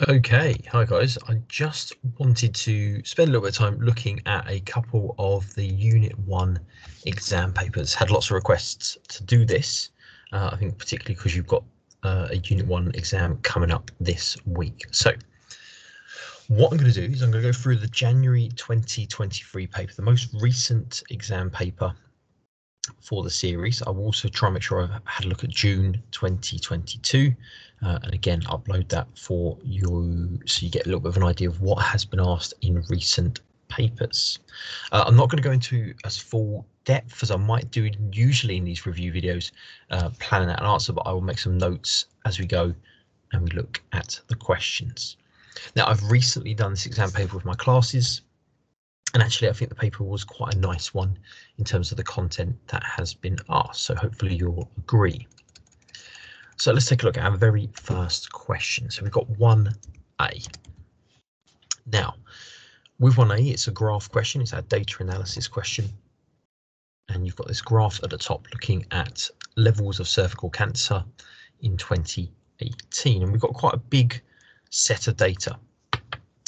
Okay, hi guys. I just wanted to spend a little bit of time looking at a couple of the Unit 1 exam papers. Had lots of requests to do this, I think particularly because you've got a Unit 1 exam coming up this week. So what I'm going to do is I'm going to go through the January 2023 paper, the most recent exam paper for the series. I will also try and make sure I've had a look at June 2022 and again upload that for you so you get a little bit of an idea of what has been asked in recent papers. I'm not going to go into as full depth as I might do usually in these review videos, planning out an answer, but I will make some notes as we go and we look at the questions. Now, I've recently done this exam paper with my classes, and actually I think the paper was quite a nice one in terms of the content that has been asked, so hopefully you'll agree. So let's take a look at our very first question. So we've got 1A. Now, with 1A, it's a graph question, it's our data analysis question. And you've got this graph at the top looking at levels of cervical cancer in 2018. And we've got quite a big set of data.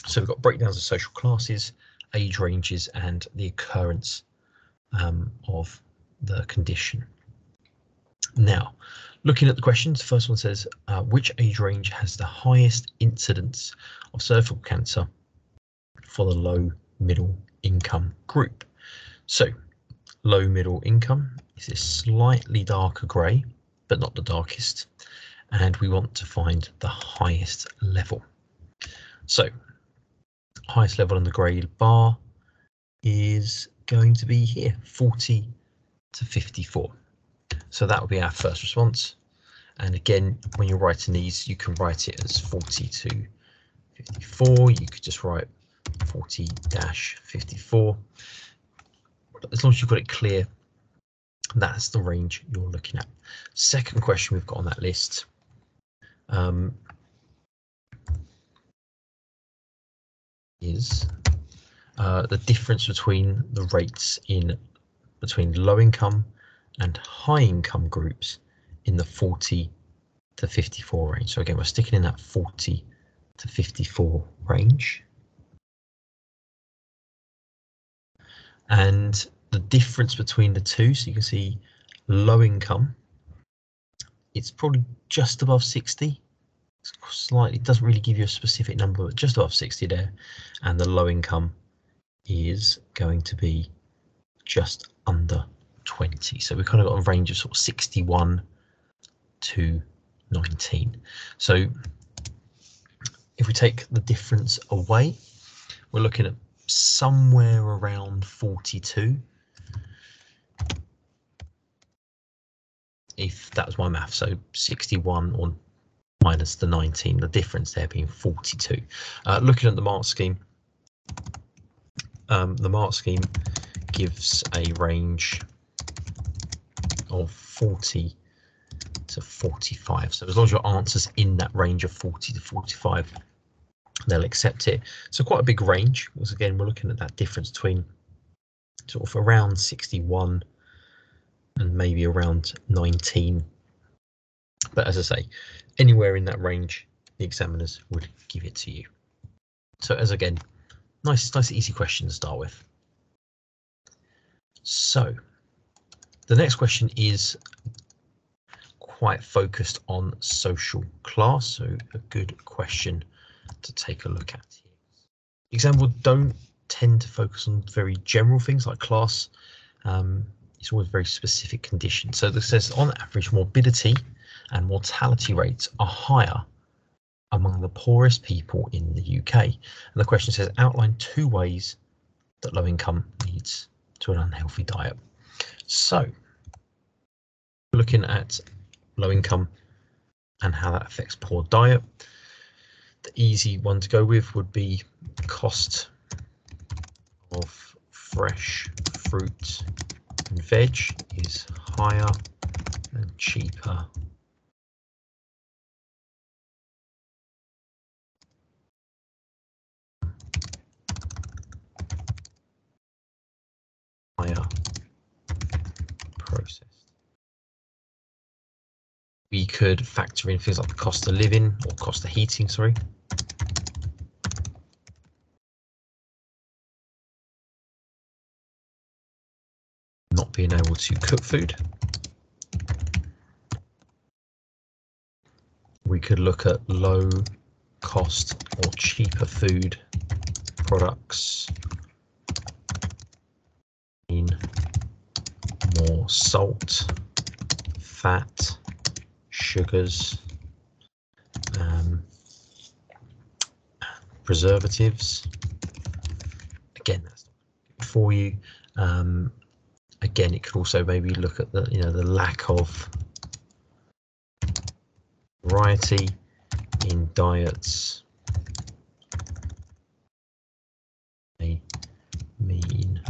So we've got breakdowns of social classes, age ranges, and the occurrence of the condition. Now, looking at the questions, the first one says, which age range has the highest incidence of cervical cancer for the low middle income group? So low middle income is this slightly darker grey, but not the darkest. And we want to find the highest level. So highest level on the grey bar is going to be here, 40 to 54. So that would be our first response. And again, when you're writing these, you can write it as 40 to 54. You could just write 40-54. But as long as you've got it clear, that's the range you're looking at. Second question we've got on that list is the difference between the rates between low income and high income groups in the 40 to 54 range. So again, we're sticking in that 40 to 54 range. And the difference between the two, so you can see low income, it's probably just above 60. It's slightly, doesn't really give you a specific number, but just above 60 there. And the low income is going to be just under 20. So we've kind of got a range of sort of 61 to 19. So if we take the difference away, we're looking at somewhere around 42. If that was my math, so 61 or minus the 19, the difference there being 42. Looking at the mark scheme, gives a range of 40 to 45. So as long as your answer's in that range of 40 to 45, they'll accept it. So quite a big range, because again, we're looking at that difference between sort of around 61 and maybe around 19. But as I say, anywhere in that range, the examiners would give it to you. So as again, nice easy question to start with. So the next question is quite focused on social class, so a good question to take a look at here. Examples don't tend to focus on very general things like class. It's always very specific conditions. So this says, on average, morbidity and mortality rates are higher among the poorest people in the UK. And the question says, outline 2 ways that low income leads to an unhealthy diet. So looking at low income and how that affects poor diet, the easy one to go with would be cost of fresh fruit and veg is higher and cheaper processed. We could factor in things like the cost of living or cost of heating, sorry. not being able to cook food. We could look at low cost or cheaper food products in more salt, fat, sugars, preservatives. Again, that's not good for you. Again, it could also maybe look at the the lack of variety in diets. May mean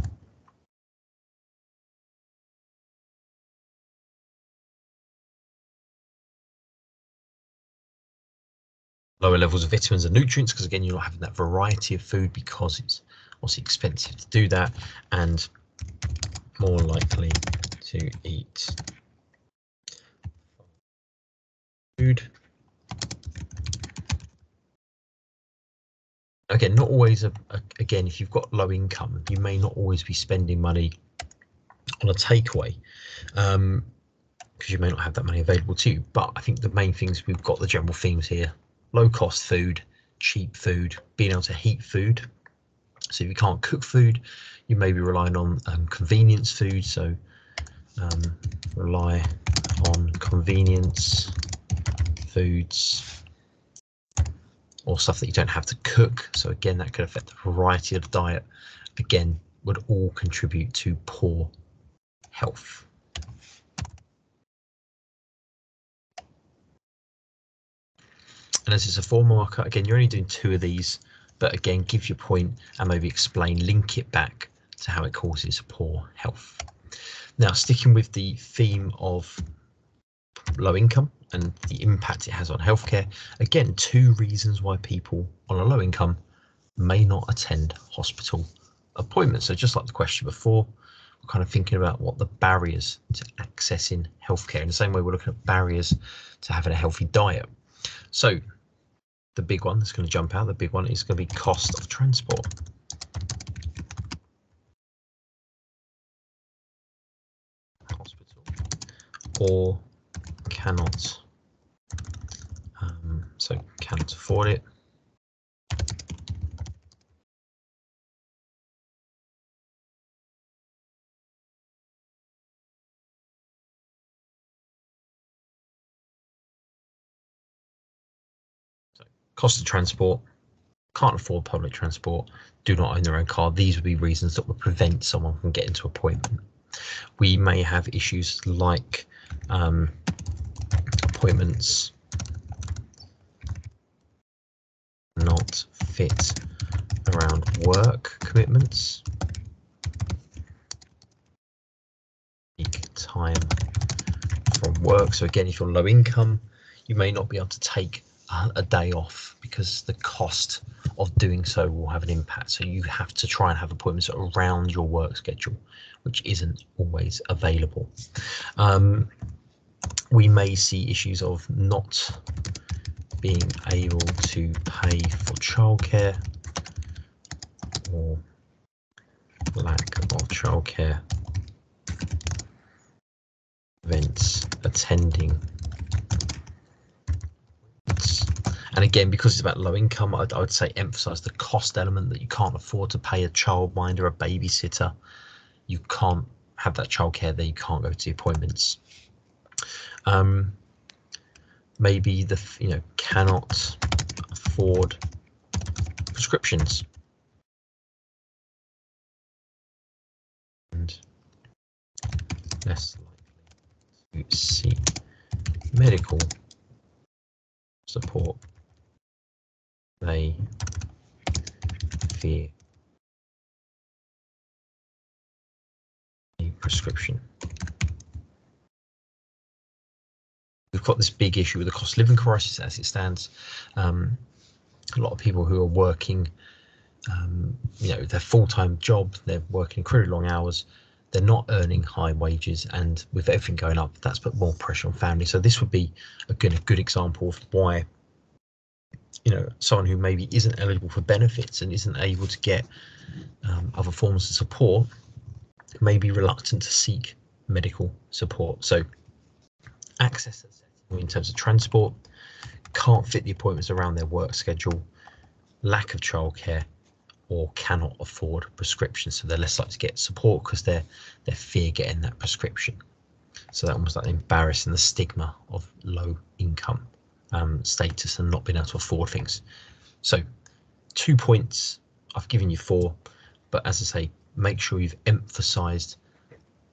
lower levels of vitamins and nutrients, because again, you're not having that variety of food because it's obviously expensive to do that, and more likely to eat food. Again, not always again, if you've got low income, you may not always be spending money on a takeaway, because you may not have that money available to you. But I think the main things, we've got the general themes here: low cost food, cheap food, being able to heat food. So if you can't cook food, you may be relying on convenience food. So rely on convenience foods, or stuff that you don't have to cook. So again, that could affect the variety of the diet. Again, would all contribute to poor health. And as it's a 4 marker, again, you're only doing 2 of these, but again, give your point and maybe explain, link it back to how it causes poor health. Now, sticking with the theme of low income and the impact it has on healthcare, again, 2 reasons why people on a low income may not attend hospital appointments. So just like the question before, we're kind of thinking about what the barriers to accessing healthcare. In the same way, we're looking at barriers to having a healthy diet. So the big one that's going to jump out, the big one is going to be cost of transport. Hospital or cannot, so cannot afford it. So cost of transport, can't afford public transport, do not own their own car. These would be reasons that would prevent someone from getting to an appointment. We may have issues like appointments not fit around work commitments, peak time from work. So again, if you're low income, you may not be able to take a day off because the cost of doing so will have an impact. So you have to try and have appointments around your work schedule, which isn't always available. We may see issues of not being able to pay for childcare or lack of childcare prevents attending. And again, because it's about low income, I would say emphasize the cost element, that you can't afford to pay a childminder, a babysitter. You can't have that childcare there, you can't go to the appointments. Maybe cannot afford prescriptions. And less likely to seek medical support. They fear a prescription. We've got this big issue with the cost of living crisis as it stands. A lot of people who are working, their full-time job, they're working incredibly long hours, they're not earning high wages, and with everything going up, that's put more pressure on families. So this would be a good example of why, someone who maybe isn't eligible for benefits and isn't able to get other forms of support may be reluctant to seek medical support. So access in terms of transport, can't fit the appointments around their work schedule, lack of childcare, or cannot afford prescriptions. So they're less likely to get support because they fear getting that prescription. So that almost like embarrassing the stigma of low income status and not being able to afford things. So 2 points, I've given you 4, but as I say, make sure you've emphasized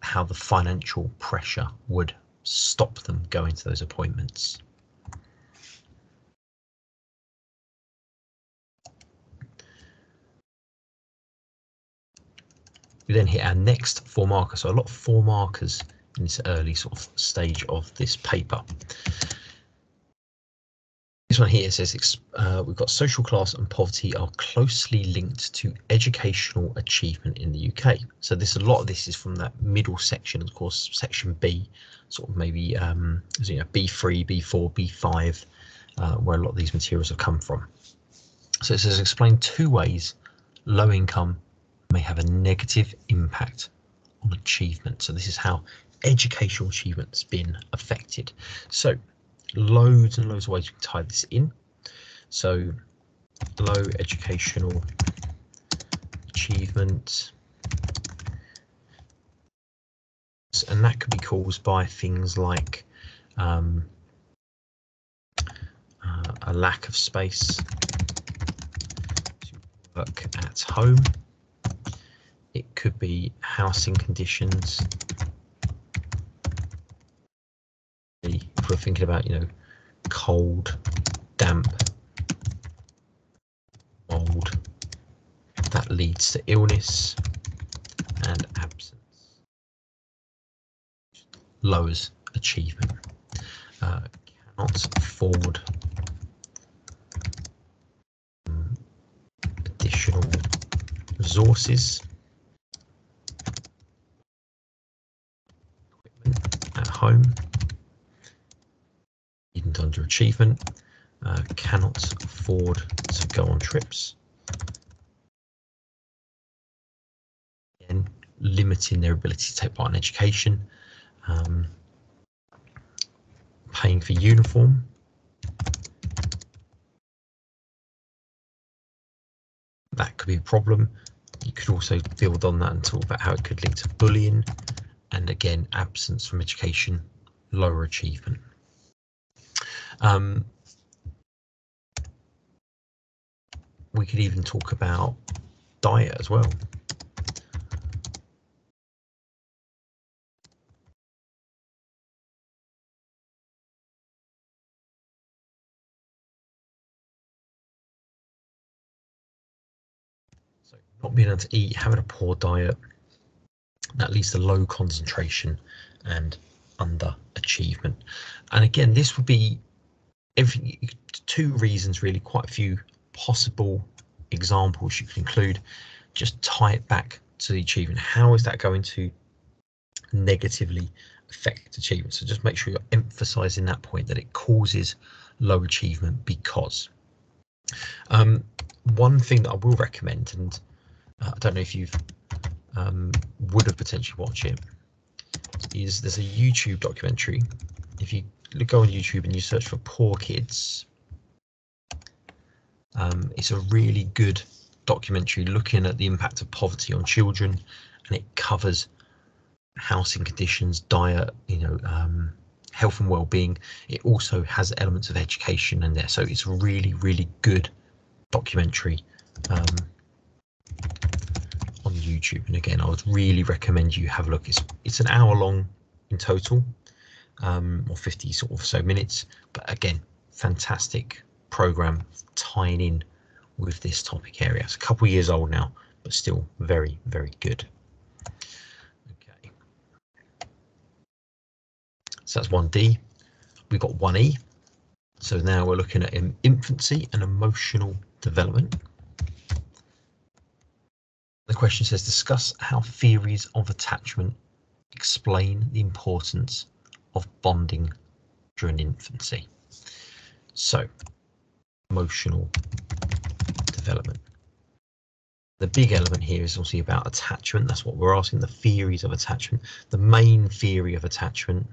how the financial pressure would stop them going to those appointments. We then hit our next 4 marker. So a lot of 4 markers in this early sort of stage of this paper. This one here says we've got social class and poverty are closely linked to educational achievement in the UK. So a lot of this is from that middle section, of course, section B, sort of maybe B3, B4, B5, where a lot of these materials have come from. So it says explain 2 ways low income may have a negative impact on achievement. So this is how educational achievement's been affected. So loads and loads of ways we can tie this in. So low educational achievement, and that could be caused by things like a lack of space to work at home. It could be housing conditions. If we're thinking about, cold, damp, mold, that leads to illness and absence, lowers achievement. Cannot afford additional resources, equipment at home, even underachievement, cannot afford to go on trips, again limiting their ability to take part in education, paying for uniform, that could be a problem. You could also build on that and talk about how it could link to bullying, and again absence from education, lower achievement. We could even talk about diet as well. So not being able to eat, having a poor diet, that leads to low concentration and underachievement. And again, this would be everything, 2 reasons really, quite a few possible examples you could include. Just tie it back to the achievement. How is that going to negatively affect achievement? So just make sure you're emphasizing that point, that it causes low achievement because. One thing that I will recommend, and I don't know if you've would have potentially watched it, is there's a YouTube documentary. If you go on YouTube and you search for poor kids, it's a really good documentary looking at the impact of poverty on children, and it covers housing conditions, diet, health and well-being. It also has elements of education in there, so it's a really, really good documentary on YouTube. And again, I would really recommend you have a look. It's an hour long in total, or 50 sort of so minutes, but again, fantastic program tying in with this topic area. It's a couple of years old now, but still very, very good. Okay, so that's 1D. We've got 1E. So now we're looking at infancy and emotional development. The question says, discuss how theories of attachment explain the importance of bonding during infancy. So, emotional development. The big element here is obviously about attachment. That's what we're asking, the theories of attachment. The main theory of attachment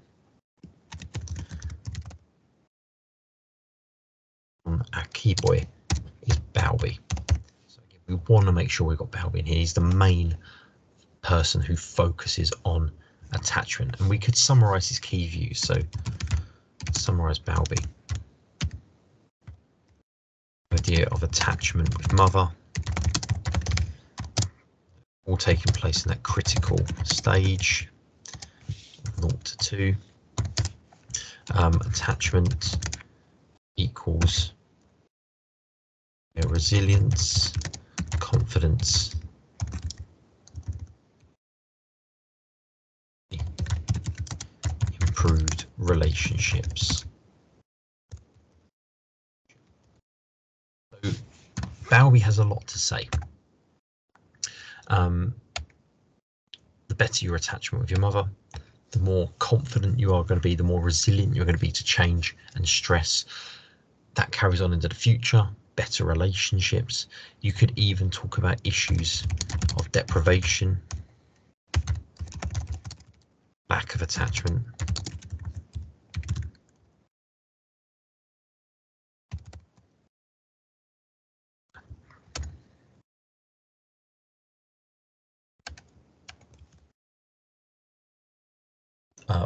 on our key boy is Bowlby. So again, we want to make sure we've got Bowlby in here. He's the main person who focuses on attachment, and we could summarize his key views. So summarize Bowlby. Idea of attachment with mother, all taking place in that critical stage, 0 to 2. Attachment equals resilience, confidence, improved relationships. So Bowlby has a lot to say. The better your attachment with your mother, the more confident you are going to be, the more resilient you're going to be to change and stress. That carries on into the future, better relationships. You could even talk about issues of deprivation, lack of attachment.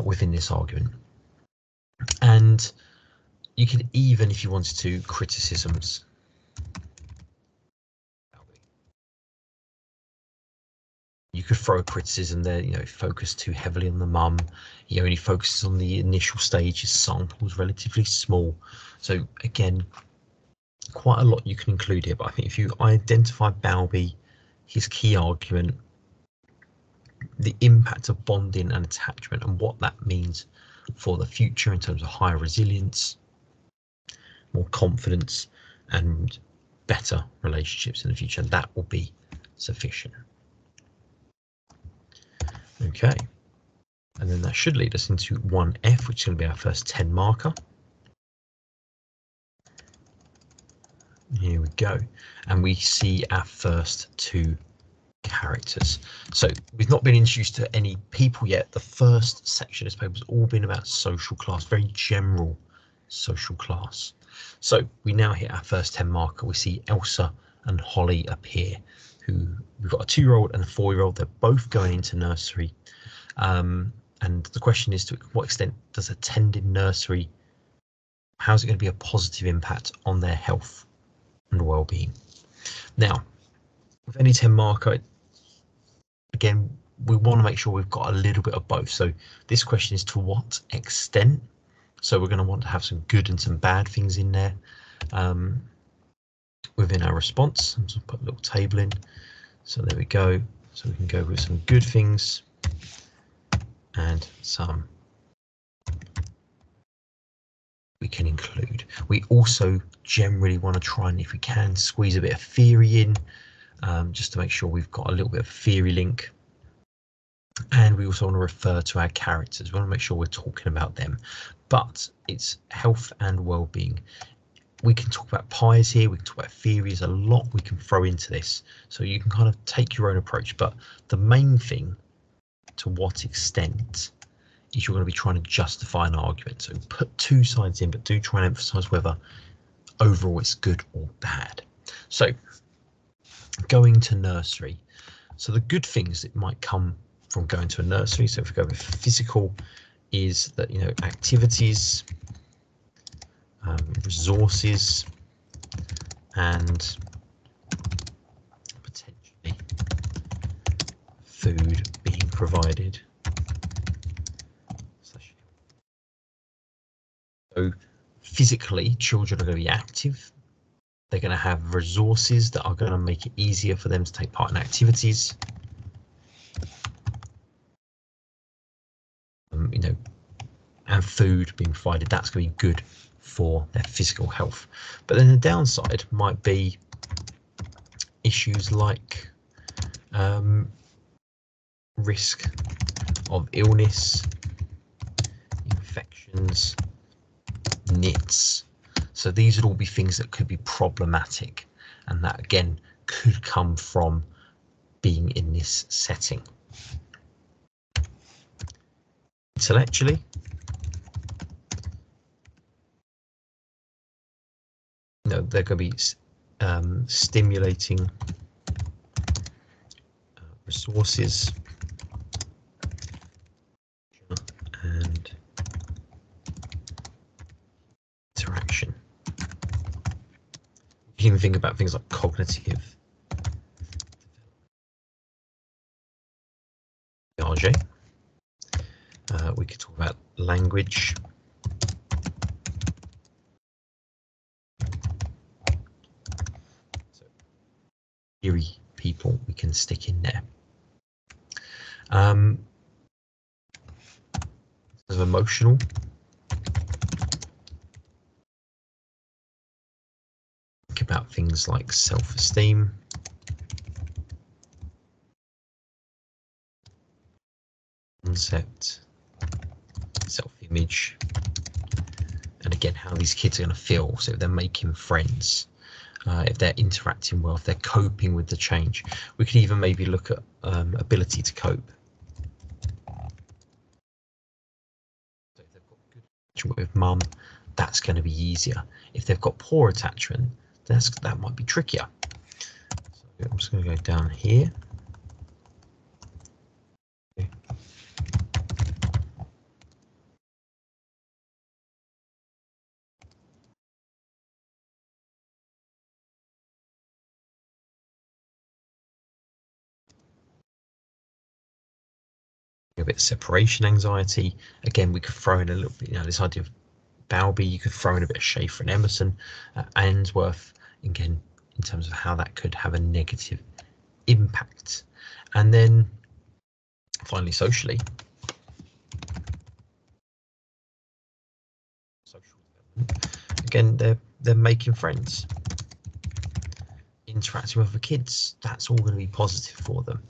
Within this argument. And you could even, if you wanted to, criticisms. You could throw a criticism there, you know, focus too heavily on the mum. He only focuses on the initial stage, his sample is relatively small. So again, quite a lot you can include here, but I think if you identify Bowlby, his key argument, the impact of bonding and attachment and what that means for the future in terms of higher resilience, more confidence and better relationships in the future, that will be sufficient. Okay, and then that should lead us into 1F, which is going to be our first 10 marker. Here we go, and we see our first 2 characters. So we've not been introduced to any people yet. The first section of this paper has all been about social class, very general social class. So we now hit our first 10 marker. We see Elsa and Holly appear, who we've got a 2-year-old and a 4-year-old. They're both going into nursery. And the question is, to what extent does attending nursery, how's it going to be a positive impact on their health and well-being? Now, with any 10 marker, again, we want to make sure we've got a little bit of both. So this question is, to what extent? So we're going to want to have some good and some bad things in there within our response. I'm just put a little table in. So there we go. So we can go with some good things and some we can include. We also generally want to try and, if we can, squeeze a bit of theory in, just to make sure we've got a little bit of theory link. And we also want to refer to our characters. We want to make sure we're talking about them, but it's health and well-being. We can talk about pies here, we can talk about theories, a lot we can throw into this. So you can kind of take your own approach, but the main thing, to what extent, is you're going to be trying to justify an argument. So put 2 sides in, but do try and emphasize whether overall it's good or bad. So going to nursery. So the good things that might come from going to a nursery, so if we go with physical, is that, you know, activities, resources, and potentially food being provided. So physically, children are going to be active. They're going to have resources that are going to make it easier for them to take part in activities. You know, and food being provided, that's going to be good for their physical health. But then the downside might be issues like risk of illness, infections, NITs. So these would all be things that could be problematic, and that again could come from being in this setting. Intellectually, they're going to be stimulating resources and interaction. You can think about things like cognitive Piaget. We could talk about language. So, theory people we can stick in there. Sort of emotional. Think about things like self-esteem. Concept, self-image, and again how these kids are going to feel. So if they're making friends, if they're interacting well, if they're coping with the change. We could even maybe look at ability to cope. So if they've got good attachment with mum, that's going to be easier. If they've got poor attachment, that might be trickier. So I'm just going to go down here. Okay. A bit of separation anxiety. Again, we could throw in a little bit, this idea of Bowlby. You could throw in a bit of Schaefer and Emerson, Ainsworth, again, in terms of how that could have a negative impact. And then finally, socially, social development. Again, they're making friends, interacting with the kids. That's all going to be positive for them,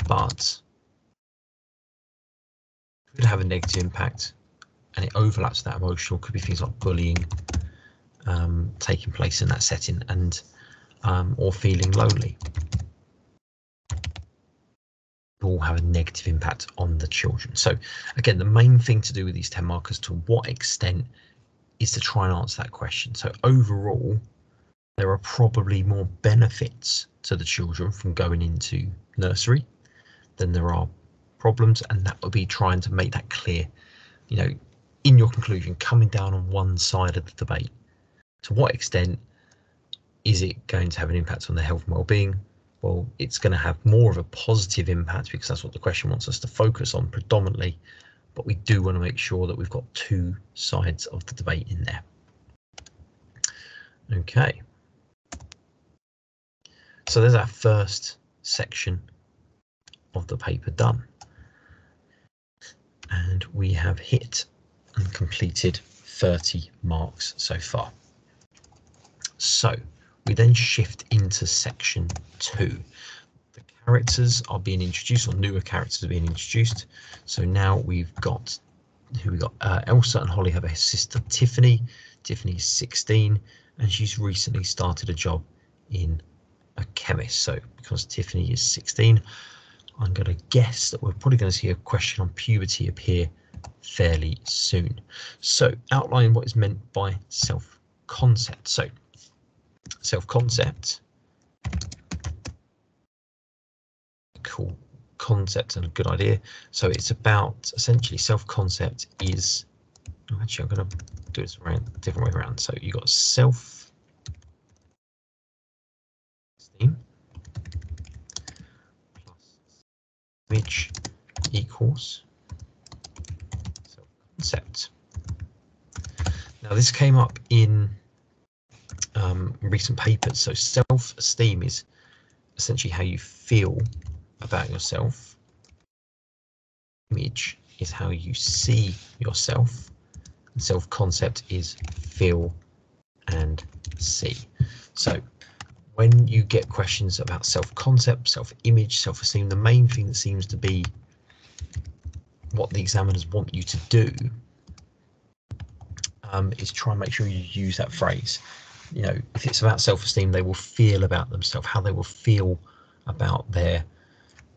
but could have a negative impact, and it overlaps that emotional. Could be things like bullying taking place in that setting, and or feeling lonely. All have a negative impact on the children. So again, the main thing to do with these 10 markers, to what extent, is to try and answer that question. So overall, there are probably more benefits to the children from going into nursery than there are problems, and that would be trying to make that clear, in your conclusion, coming down on one side of the debate. To what extent is it going to have an impact on their health and well-being? Well, it's going to have more of a positive impact because that's what the question wants us to focus on predominantly, but we do want to make sure that we've got two sides of the debate in there. Okay. So there's our first section of the paper done. And we have hit and completed 30 marks so far. So we then shift into section 2. The characters are being introduced, or newer characters are being introduced. So now we've got, Elsa and Holly have a sister, Tiffany. Tiffany's 16, and she's recently started a job in a chemist. So because Tiffany is 16, I'm going to guess that we're probably going to see a question on puberty appear fairly soon. So outline what is meant by self-concept. So self-concept, cool concept and a good idea. So it's about, essentially, self-concept is, actually I'm going to do this around different way around. So you got self-esteem plus image equals self-concept. Now this came up in recent papers. So self-esteem is essentially how you feel about yourself. Image is how you see yourself. And self-concept is feel and see. So when you get questions about self-concept, self-image, self-esteem, the main thing that seems to be what the examiners want you to do is try and make sure you use that phrase. if it's about self-esteem, they will feel about themselves, how they will feel about their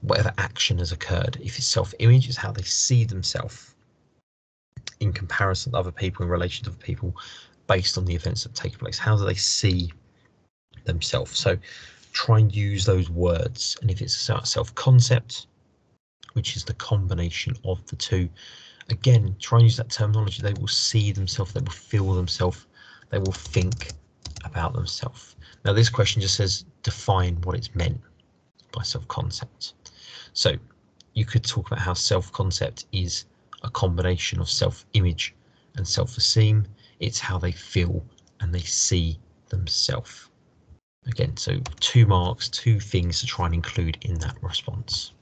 whatever action has occurred. If it's self-image, it's how they see themselves in comparison to other people, in relation to other people, based on the events that take place. How do they see themselves? So try and use those words. And if it's about self-concept, which is the combination of the two, again, try and use that terminology. They will see themselves, they will feel themselves, they will think about themselves. Now this question just says define what it's meant by self-concept. So you could talk about how self-concept is a combination of self-image and self-esteem. It's how they feel and they see themselves. Again, so 2 marks, 2 things to try and include in that response.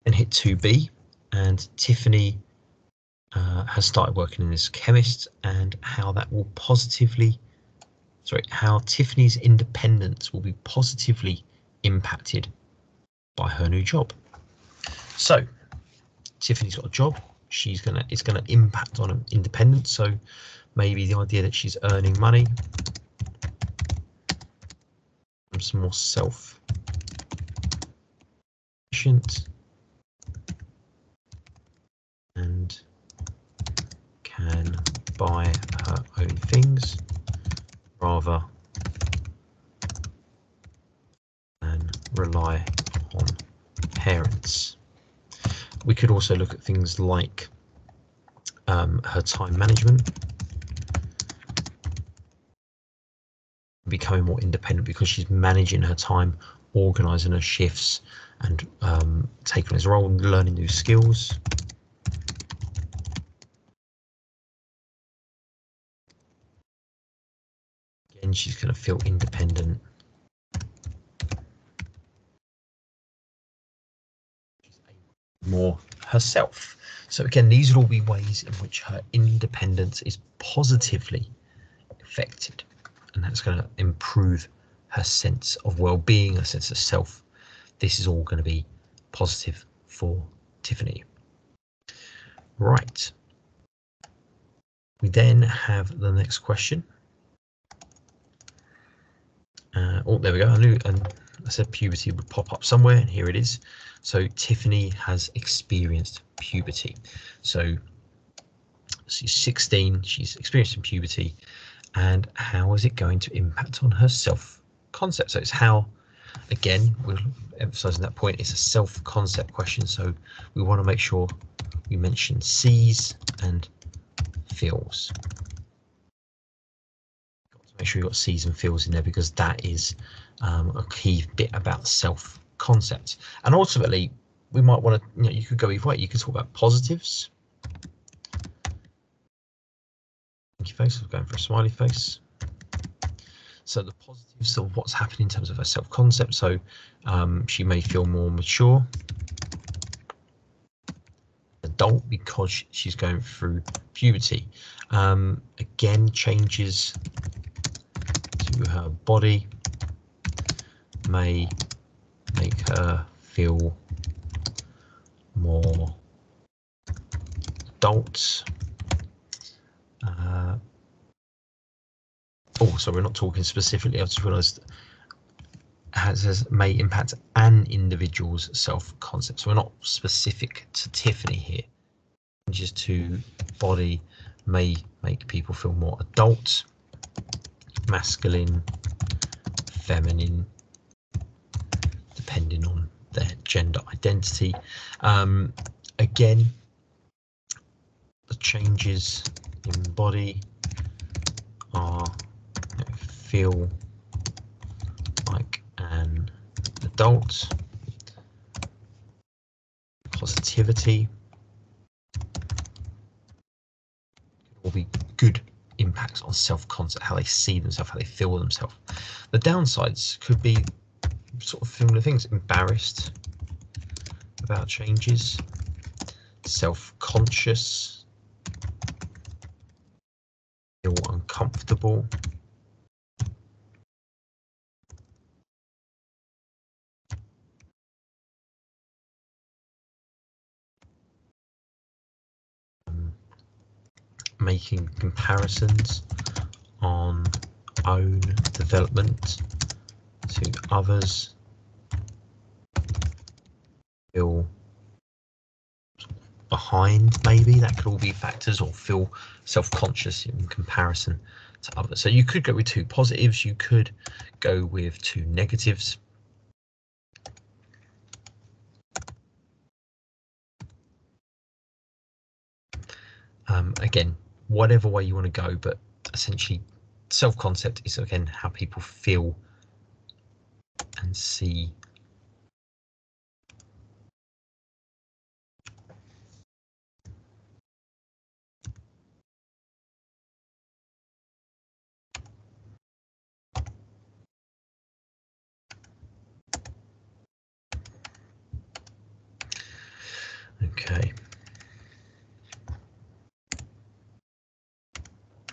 And hit 2B, and Tiffany has started working as a chemist, and how that will how Tiffany's independence will be positively impacted by her new job. So Tiffany's got a job, it's gonna impact on her independence. So maybe the idea that she's earning money, some more self-sufficient, and can buy her own things rather than rely on parents. We could also look at things like her time management, becoming more independent because she's managing her time, organising her shifts, and taking his role and learning new skills. Again, she's going to feel independent. More herself. So again, these will all be ways in which her independence is positively affected, and that's going to improve her sense of well-being, her sense of self. This is all going to be positive for Tiffany. Right. We then have the next question. Oh, there we go. I knew, and I said puberty would pop up somewhere, and here it is. So Tiffany has experienced puberty. So she's 16, she's experiencing puberty, and how is it going to impact on her self-concept? So it's how, again, we're emphasizing that point, it's a self-concept question, so we want to make sure we mention sees and feels. Make sure you've got sees and feels in there, because that is a key bit about self-concept. And ultimately, we might want to, you could go either way. You could talk about positives. Thank you, face. I'm going for a smiley face. So the positives of what's happening in terms of her self-concept. So she may feel more mature, adult, because she's going through puberty. Again, changes to her body may make her feel more adult. So we're not talking specifically, I just realized it says may impact an individual's self-concept. So we're not specific to Tiffany here. Changes to body may make people feel more adult, masculine, feminine, depending on their gender identity. Again, the changes in body are feel like an adult. Positivity will be good impacts on self-concept, how they see themselves, how they feel themselves. The downsides could be sort of similar things: embarrassed about changes, self-conscious, feel uncomfortable, making comparisons on own development to others, feel behind, maybe that could all be factors, or feel self-conscious in comparison to others. So you could go with 2 positives, you could go with 2 negatives. Again, whatever way you want to go, but essentially self-concept is again how people feel and see. Okay.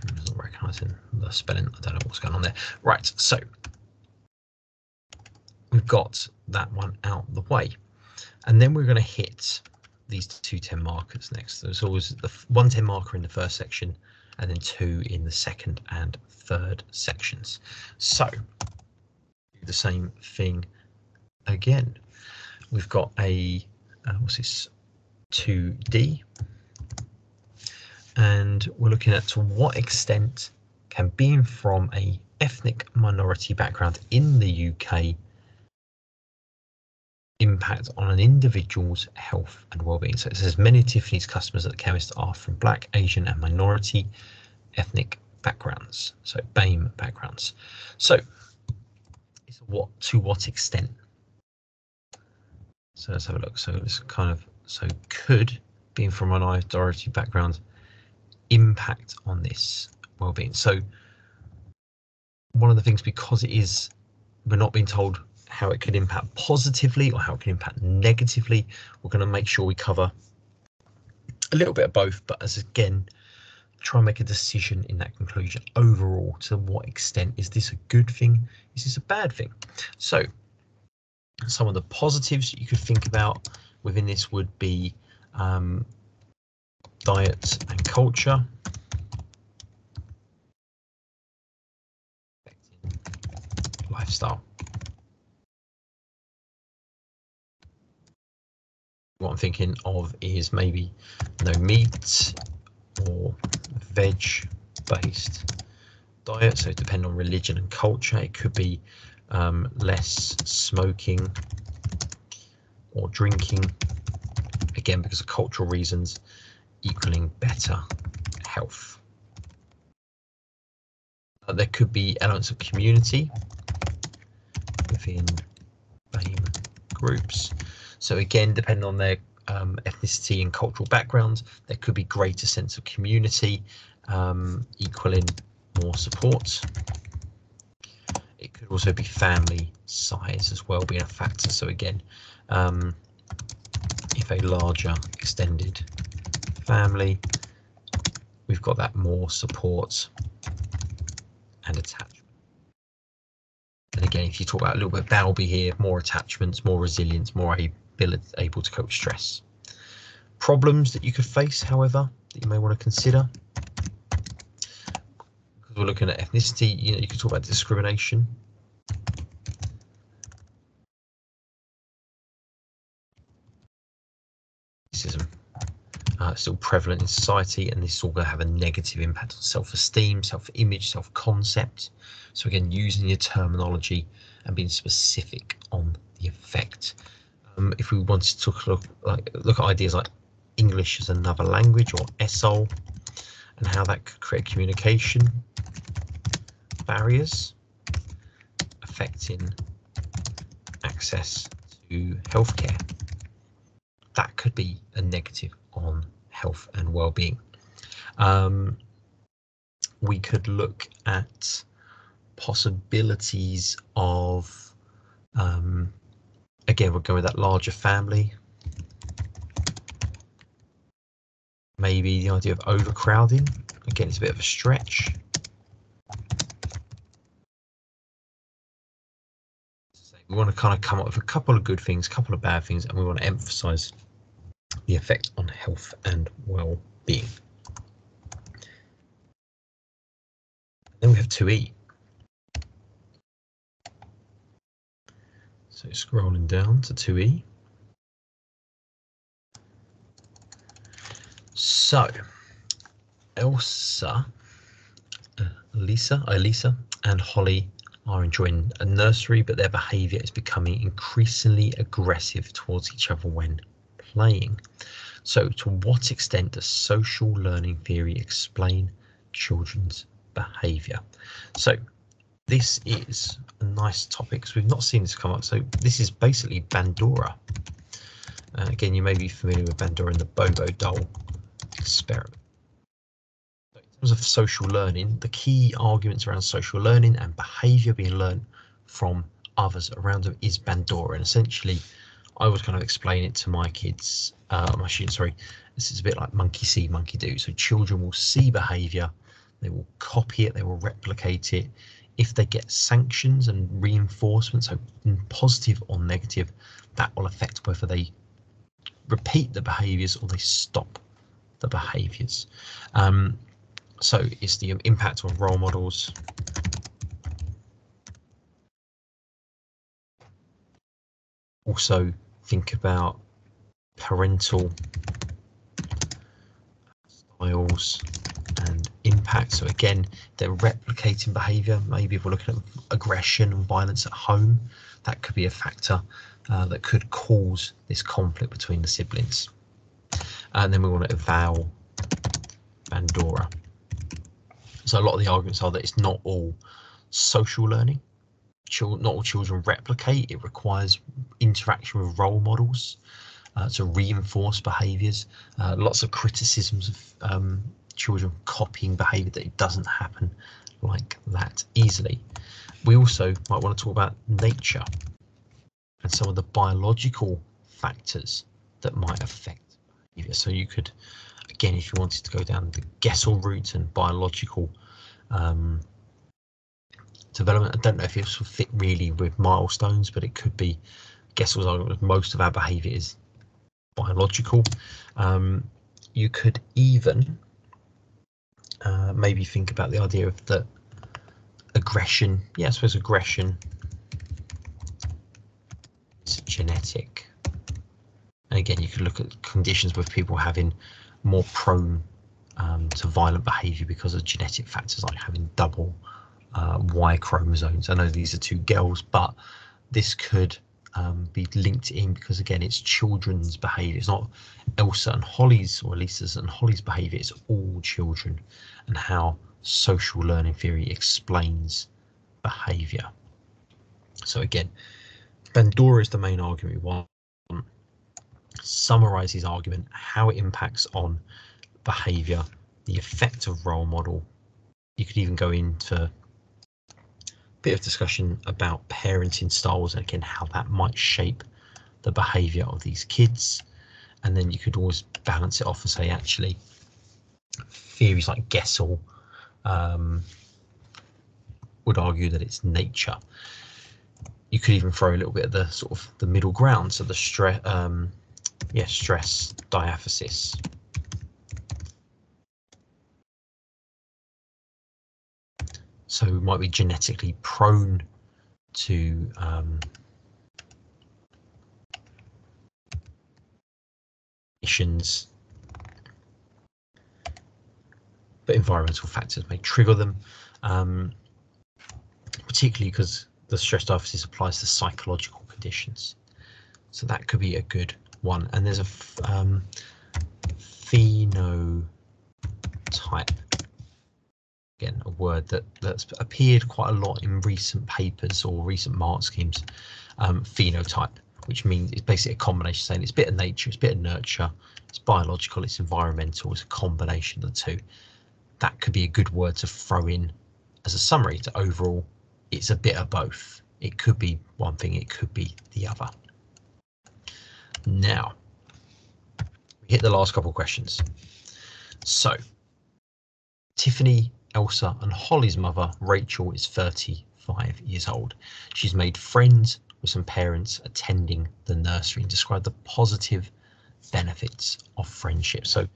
I'm not recognizing the spelling. I don't know what's going on there. Right, so we've got that one out the way, and then we're going to hit these 2 10 markers next. There's always the 1 10 marker in the first section, and then 2 in the second and third sections. So do the same thing again. We've got a what's this, 2D, and we're looking at to what extent can being from a ethnic minority background in the UK impact on an individual's health and well-being. So it says many of Tiffany's customers at the chemist are from Black, Asian and minority ethnic backgrounds, so BAME backgrounds. So it's to what extent? So let's have a look. So it's kind of, so could being from a minority background impact on this well-being? So one of the things, because it is, we're not being told how it could impact positively or how it can impact negatively, we're going to make sure we cover a little bit of both, but as again, try and make a decision in that conclusion overall. To what extent is this a good thing? Is this a bad thing? So some of the positives you could think about within this would be diet and culture, lifestyle. What I'm thinking of is maybe no meat or veg-based diet. So depend on religion and culture. It could be less smoking or drinking, again because of cultural reasons, equaling better health. There could be elements of community within BAME groups. So again, depending on their ethnicity and cultural backgrounds, there could be greater sense of community, equaling more support. It could also be family size as well being a factor. So again, if a larger extended family, we've got that more support and attachment. And again, if you talk about a little bit of Bowlby here, more attachments, more resilience, more able to cope with stress. Problems that you could face, however, that you may want to consider, because we're looking at ethnicity, you know, you could talk about discrimination. Racism still prevalent in society, and this is all going to have a negative impact on self-esteem, self-image, self-concept. So again, using your terminology and being specific on the effect. If we wanted to look at ideas like English as another language, or ESOL, and how that could create communication barriers affecting access to healthcare, that could be a negative on health and well-being. We could look at possibilities of, again, we'll go with that larger family. Maybe the idea of overcrowding. Again, it's a bit of a stretch. We want to kind of come up with a couple of good things, a couple of bad things, and we want to emphasize the effect on health and well-being. Then we have 2E. So scrolling down to 2E. So Elsa, Elisa and Holly are enjoying a nursery, but their behaviour is becoming increasingly aggressive towards each other when playing. So to what extent does social learning theory explain children's behaviour? So this is a nice topic because we've not seen this come up. So this is basically Bandura. Again, you may be familiar with Bandura and the Bobo doll experiment. In terms of social learning, the key arguments around social learning and behaviour being learned from others around them is Bandura. And essentially, I was kind of explain it to my kids, my students, sorry, this is a bit like monkey see, monkey do. So children will see behaviour, they will copy it, they will replicate it. If they get sanctions and reinforcement, so positive or negative, that will affect whether they repeat the behaviours or they stop the behaviours. So it's the impact on role models. Also think about parental styles and impact. So again, they're replicating behaviour. Maybe if we're looking at aggression and violence at home, that could be a factor that could cause this conflict between the siblings. And then we want to evaluate Bandura. So a lot of the arguments are that it's not all social learning. Not all children replicate. It requires interaction with role models to reinforce behaviours. Lots of criticisms of children copying behaviour, that it doesn't happen like that easily. We also might want to talk about nature and some of the biological factors that might affect behaviour. So you could, again, if you wanted to go down the Gessel route and biological development, I don't know if it will fit really with milestones, but it could be Gessel's argument. Most of our behaviour is biological. You could even maybe think about the idea of the aggression. Yeah, I suppose aggression is genetic. And again, you could look at conditions with people having more prone to violent behaviour because of genetic factors like having double Y chromosomes. I know these are two girls, but this could be linked in because, again, it's children's behaviour. It's not Elsa and Holly's or Elisa's and Holly's behaviour. It's all children and how social learning theory explains behaviour. So again, Bandura is the main argument. We want to summarise his argument, how it impacts on behaviour, the effect of role model. You could even go into bit of discussion about parenting styles and again how that might shape the behaviour of these kids. And then you could always balance it off and say, actually, theories like Gessel would argue that it's nature. You could even throw a little bit of the sort of the middle ground, so the stress diaphysis. So we might be genetically prone to conditions, but environmental factors may trigger them, particularly because the stress diaphysis applies to psychological conditions. So that could be a good one. And there's a phenotype. Again, a word that's appeared quite a lot in recent papers or recent mark schemes. Phenotype, which means it's basically a combination, saying it's a bit of nature, it's a bit of nurture, it's biological, it's environmental, it's a combination of the two. That could be a good word to throw in as a summary to overall, it's a bit of both. It could be one thing, it could be the other. Now, we hit the last couple of questions. So, Tiffany, Elsa and Holly's mother, Rachel, is 35 years old. She's made friends with some parents attending the nursery and described the positive benefits of friendship. So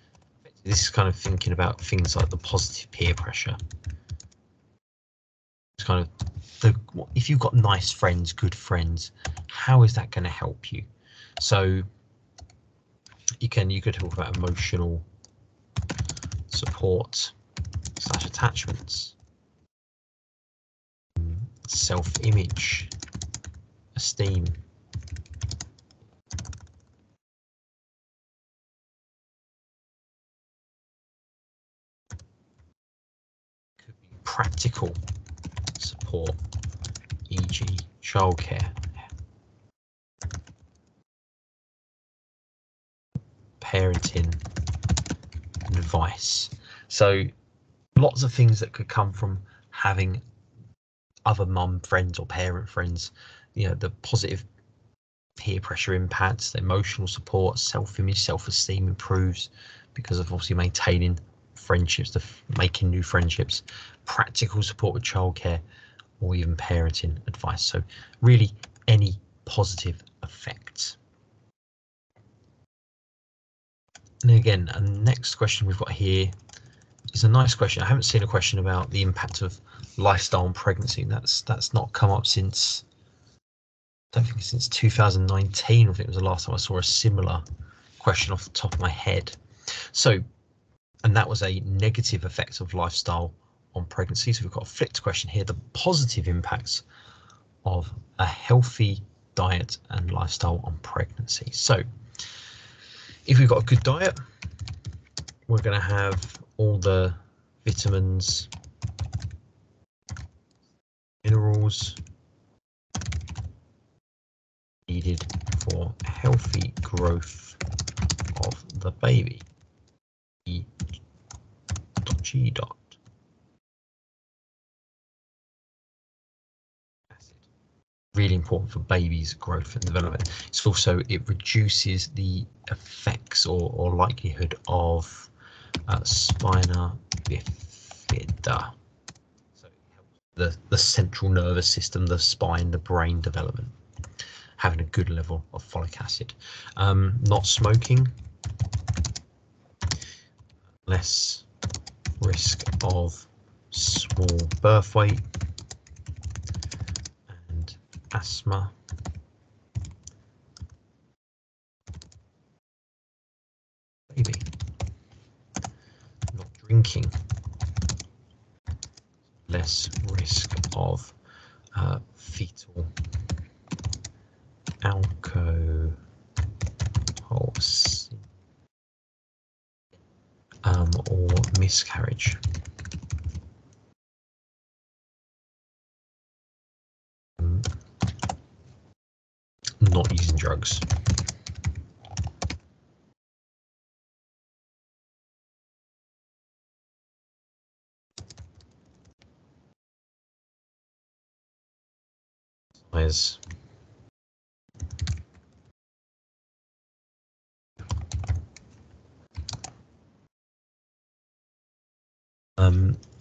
this is kind of thinking about things like the positive peer pressure. kind of if you've got nice friends, good friends, how is that going to help you? So you could talk about emotional support / attachments, self-image, esteem, could be practical support, e.g. childcare, parenting, advice. So lots of things that could come from having other mum friends or parent friends, you know, the positive peer pressure impacts, the emotional support, self-image, self-esteem improves because of obviously maintaining friendships, making new friendships, practical support with childcare, or even parenting advice. So really any positive effects. And again, the next question we've got here is a nice question. I haven't seen a question about the impact of lifestyle and pregnancy. That's not come up since, I don't think since 2019. I think it was the last time I saw a similar question off the top of my head. So, and that was a negative effect of lifestyle on pregnancy. So we've got a flipped question here, the positive impacts of a healthy diet and lifestyle on pregnancy. So if we've got a good diet, we're going to have all the vitamins, minerals needed for healthy growth of the baby. E.G. acid. Really important for babies' growth and development. It's also, it reduces the effects or likelihood of spina bifida. So it helps the central nervous system, the spine, the brain development. Having a good level of folic acid. Not smoking, less risk of small birth weight and asthma. Baby. Not drinking, less risk of fetal alcohol or miscarriage. Not using drugs. Size.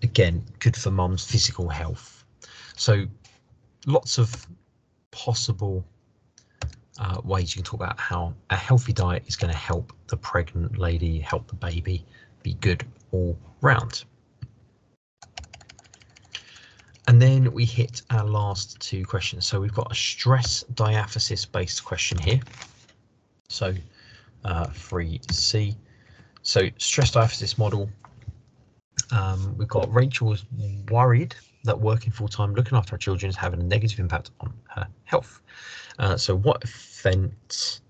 Again, good for mum's physical health. So lots of possible ways you can talk about how a healthy diet is going to help the pregnant lady, help the baby be good all round. And then we hit our last two questions. So we've got a stress diaphysis based question here. So 3C. So stress diaphysis model. We've got Rachel was worried that working full time, looking after her children is having a negative impact on her health. So what extent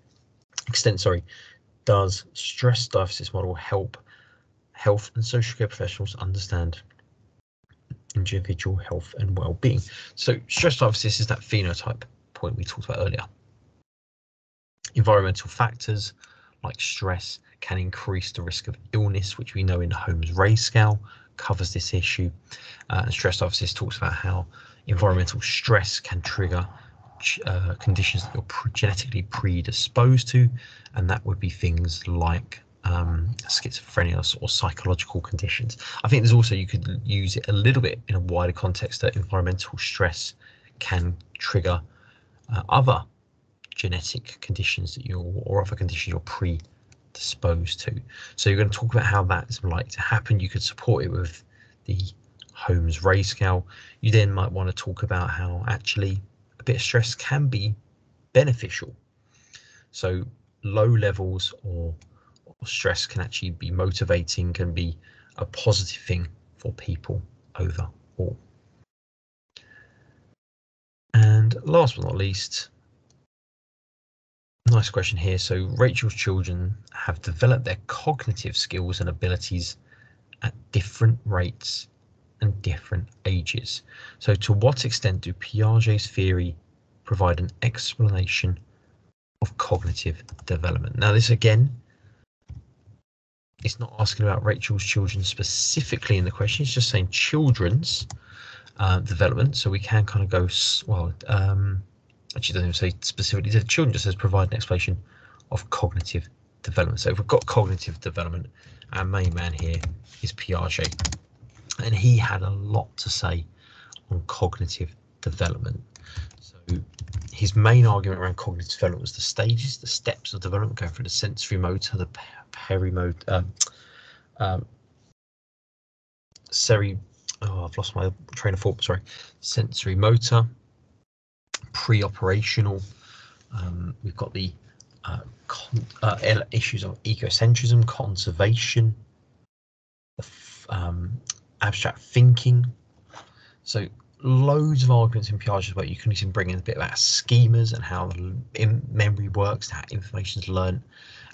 does stress diaphysis model help health and social care professionals understand individual health and well-being? So stress diaphysis is that phenotype point we talked about earlier. Environmental factors like stress can increase the risk of illness, which we know in the Holmes Race scale covers this issue. And stress diaphysis talks about how environmental stress can trigger conditions that you're genetically predisposed to, and that would be things like schizophrenia or psychological conditions. I think there's also, you could use it a little bit in a wider context, that environmental stress can trigger other genetic conditions that or other conditions you're predisposed to. So you're going to talk about how that's likely to happen. You could support it with the Holmes-Ray scale. You then might want to talk about how actually a bit of stress can be beneficial. So low levels or stress can actually be motivating, can be a positive thing for people overall. And last but not least, nice question here. So Rachel's children have developed their cognitive skills and abilities at different rates and different ages. So to what extent do Piaget's theory provide an explanation of cognitive development? Now this again, it's not asking about Rachel's children specifically in the question, it's just saying children's development. So we can kind of go, well, actually doesn't even say specifically, the children just says provide an explanation of cognitive development. So if we've got cognitive development, our main man here is Piaget, and he had a lot to say on cognitive development. So his main argument around cognitive development was the stages, the steps of development, going through the sensory motor, the I've lost my train of thought, sorry. Sensory motor, pre-operational. We've got the issues of egocentrism, conservation, abstract thinking. So loads of arguments in Piaget's work. You can even bring in a bit about schemas and how memory works, how information is learned,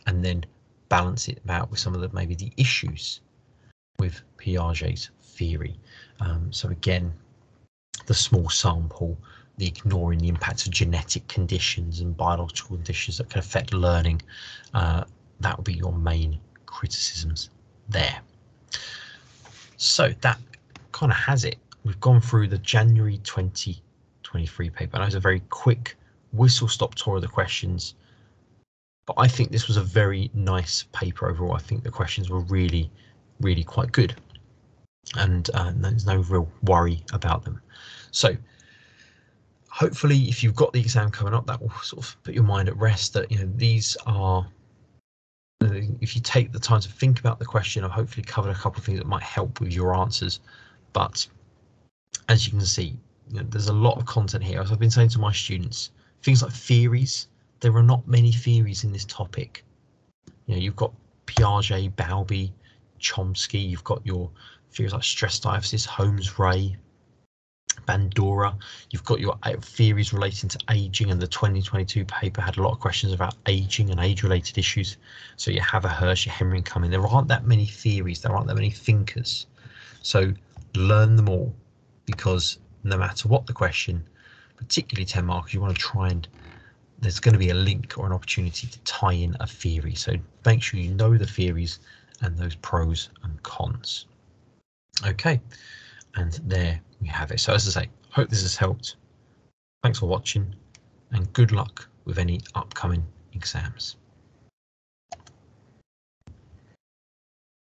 and then balance it out with some of the maybe the issues with Piaget's theory. So again, the small sample, the ignoring the impact of genetic conditions and biological conditions that can affect learning, that would be your main criticisms there. So that kind of has it. We've gone through the January 2023 paper. And that was a very quick whistle-stop tour of the questions, but I think this was a very nice paper overall. I think the questions were really quite good, and there's no real worry about them. So hopefully if you've got the exam coming up, that will sort of put your mind at rest that, you know, these are, if you take the time to think about the question, I've hopefully covered a couple of things that might help with your answers. But as you can see, you know, there's a lot of content here. As I've been saying to my students, things like theories, there are not many theories in this topic. You know, you've got Piaget, Bowlby, Chomsky, you've got your theories like stress diaphysis, Holmes-Ray, Bandura, you've got your theories relating to aging, and the 2022 paper had a lot of questions about aging and age-related issues. So you have a Hirsch, your Henry coming. There aren't that many theories, there aren't that many thinkers. So learn them all, because no matter what the question, particularly 10 markers, you want to try and, there's going to be a link or an opportunity to tie in a theory. So make sure you know the theories and those pros and cons. Okay, and there we have it. So as I say, hope this has helped. Thanks for watching, and good luck with any upcoming exams.